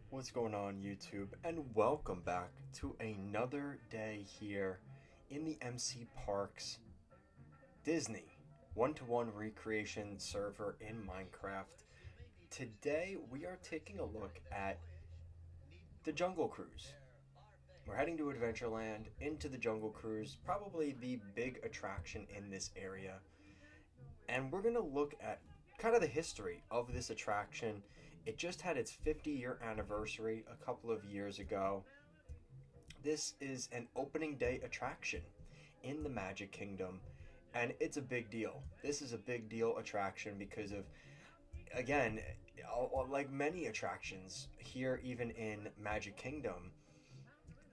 What's going on, YouTube? And welcome back to another day here in the MC Parks Disney one-to-one recreation server in Minecraft. Today we are taking a look at the Jungle Cruise. We're heading to Adventureland into the Jungle Cruise, probably the big attraction in this area. And we're going to look at kind of the history of this attraction. It just had its 50-year anniversary a couple of years ago. This is an opening day attraction in the Magic Kingdom, and it's a big deal. This is a big deal attraction because of, again, like many attractions here, even in Magic Kingdom,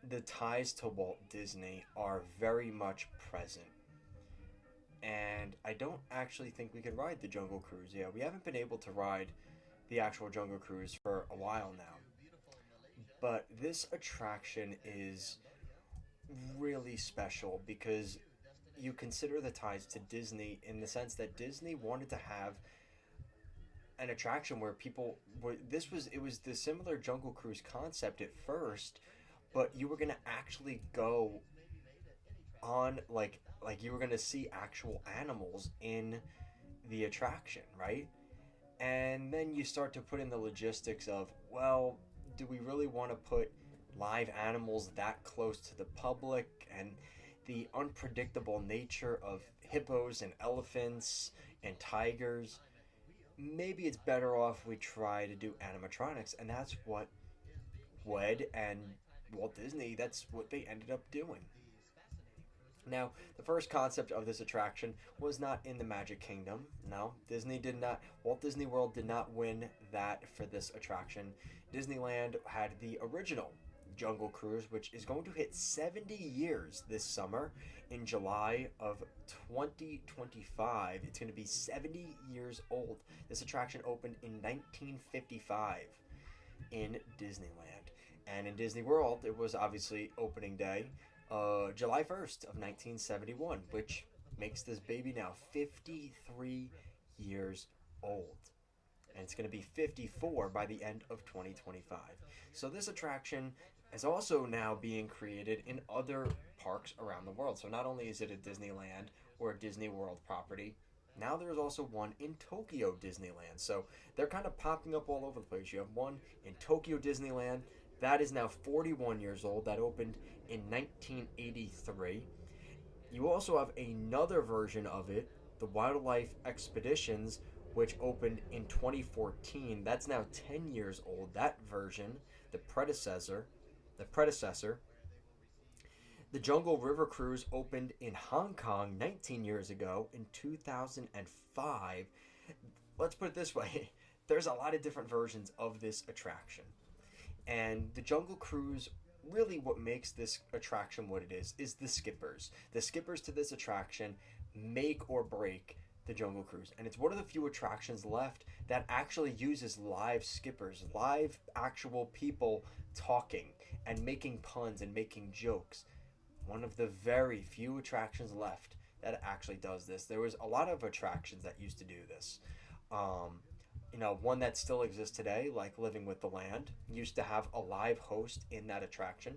the ties to Walt Disney are very much present. And I don't actually think we could ride the Jungle Cruise. Yeah, we haven't been able to ride the actual Jungle Cruise for a while now. But this attraction is really special because you consider the ties to Disney in the sense that Disney wanted to have an attraction where people were it was the similar Jungle Cruise concept at first, but you were going to actually go on like you were going to see actual animals in the attraction, right? And then you start to put in the logistics of, well, do we really want to put live animals that close to the public, and the unpredictable nature of hippos and elephants and tigers? Maybe it's better off we try to do animatronics, and that's what WED and Walt Disney, that's what they ended up doing. Now, the first concept of this attraction was not in the Magic Kingdom. No, Disney did not. Walt Disney World did not win that for this attraction. Disneyland had the original Jungle Cruise, which is going to hit 70 years this summer in July of 2025. It's going to be 70 years old. This attraction opened in 1955 in Disneyland. And in Disney World, it was obviously opening day, July 1st of 1971, which makes this baby now 53 years old. And it's going to be 54 by the end of 2025. So this attraction is also now being created in other parks around the world. So not only is it a Disneyland or a Disney World property, now there's also one in Tokyo Disneyland. So they're kind of popping up all over the place. You have one in Tokyo Disneyland. That is now 41 years old. That opened in 1983. You also have another version of it, the Wildlife Expeditions, which opened in 2014. That's now 10 years old. That version, the predecessor, the predecessor. The Jungle River Cruise opened in Hong Kong 19 years ago in 2005. Let's put it this way. There's a lot of different versions of this attraction. And the Jungle Cruise, really what makes this attraction what it is the skippers. The skippers to this attraction make or break the Jungle Cruise. And it's one of the few attractions left that actually uses live skippers, live actual people talking and making puns and making jokes. One of the very few attractions left that actually does this. There was a lot of attractions that used to do this. One that still exists today, like Living with the Land, used to have a live host in that attraction.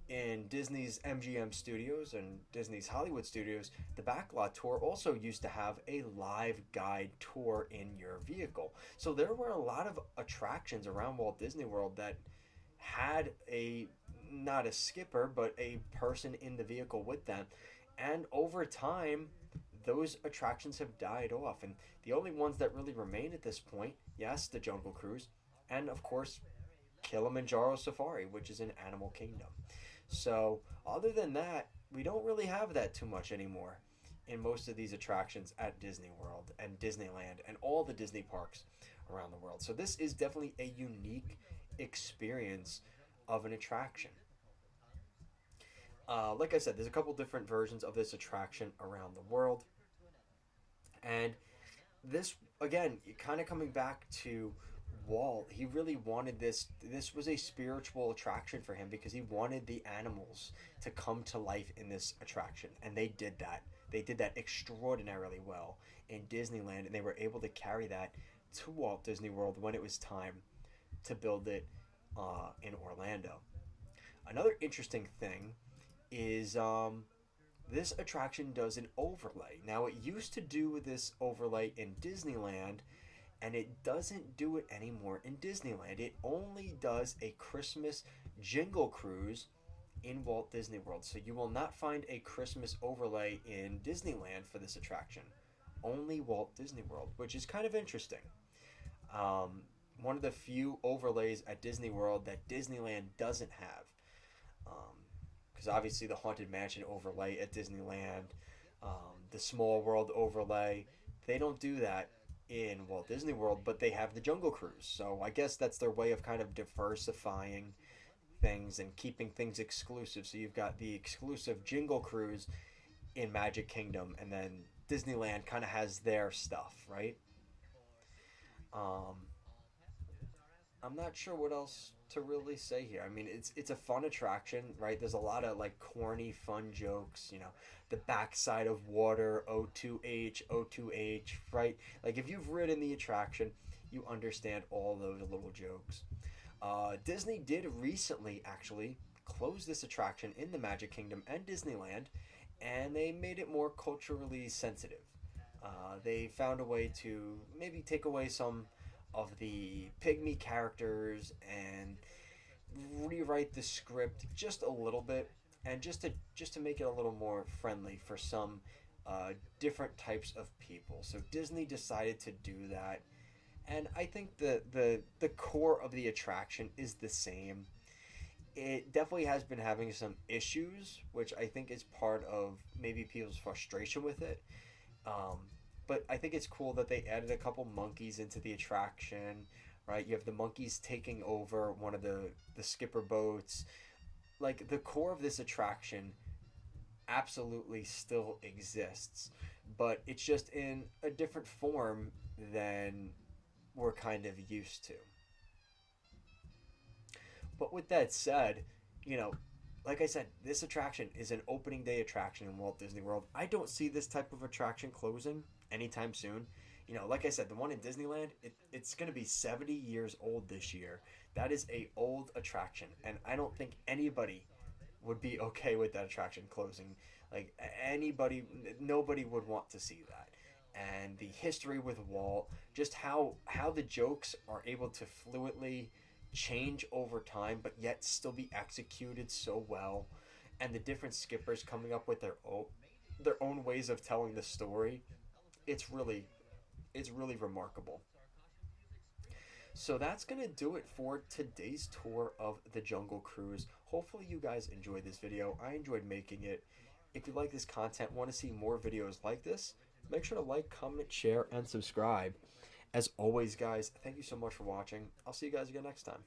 In Disney's MGM Studios and Disney's Hollywood Studios, the Backlot Tour also used to have a live guide tour in your vehicle. So there were a lot of attractions around Walt Disney World that had not a skipper, but a person in the vehicle with them. And over time, those attractions have died off, and the only ones that really remain at this point, yes, the Jungle Cruise, and of course Kilimanjaro Safari, which is in Animal Kingdom. So other than that, we don't really have that too much anymore in most of these attractions at Disney World and Disneyland and all the Disney parks around the world. So this is definitely a unique experience of an attraction. Like I said, there's a couple different versions of this attraction around the world. And this, again, kind of coming back to Walt, he really wanted this. This was a spiritual attraction for him because he wanted the animals to come to life in this attraction. And they did that. They did that extraordinarily well in Disneyland. And they were able to carry that to Walt Disney World when it was time to build it in Orlando. Another interesting thing is this attraction does an overlay. Now, it used to do this overlay in Disneyland, and it doesn't do it anymore in Disneyland. It only does a Christmas Jingle Cruise in Walt Disney World. So you will not find a Christmas overlay in Disneyland for this attraction. Only Walt Disney World, which is kind of interesting. Um, One of the few overlays at Disney World that Disneyland doesn't have. Because obviously the Haunted Mansion overlay at Disneyland, the Small World overlay, they don't do that in Walt Disney World, but they have the Jungle Cruise. So I guess that's their way of kind of diversifying things and keeping things exclusive. So you've got the exclusive Jingle Cruise in Magic Kingdom, and then Disneyland kind of has their stuff, right? Um, I'm not sure what else to really say here. I mean, it's a fun attraction, right? There's a lot of like corny fun jokes, the backside of water, O2H, O2H, right? Like if you've ridden the attraction, you understand all those little jokes. Disney did recently actually close this attraction in the Magic Kingdom and Disneyland, and they made it more culturally sensitive. They found a way to maybe take away some of the pygmy characters and rewrite the script just a little bit, and just to make it a little more friendly for some different types of people. So Disney decided to do that, and I think the core of the attraction is the same. It definitely has been having some issues, which I think is part of maybe people's frustration with it. Um, but I think it's cool that they added a couple monkeys into the attraction, right? You have the monkeys taking over one of the skipper boats. Like the core of this attraction absolutely still exists, but it's just in a different form than we're kind of used to. But with that said, you know, like I said, this attraction is an opening day attraction in Walt Disney World. I don't see this type of attraction closing anytime soon. Like I said, the one in Disneyland, it's going to be 70 years old this year. That is a old attraction, and I don't think anybody would be okay with that attraction closing. Like anybody, nobody would want to see that. And the history with Walt, just how the jokes are able to fluidly change over time, but yet still be executed so well, and the different skippers coming up with their own ways of telling the story. It's really remarkable. So that's going to do it for today's tour of the Jungle Cruise. Hopefully you guys enjoyed this video. I enjoyed making it. If you like this content, want to see more videos like this, make sure to like, comment, share, and subscribe. As always, guys, thank you so much for watching. I'll see you guys again next time.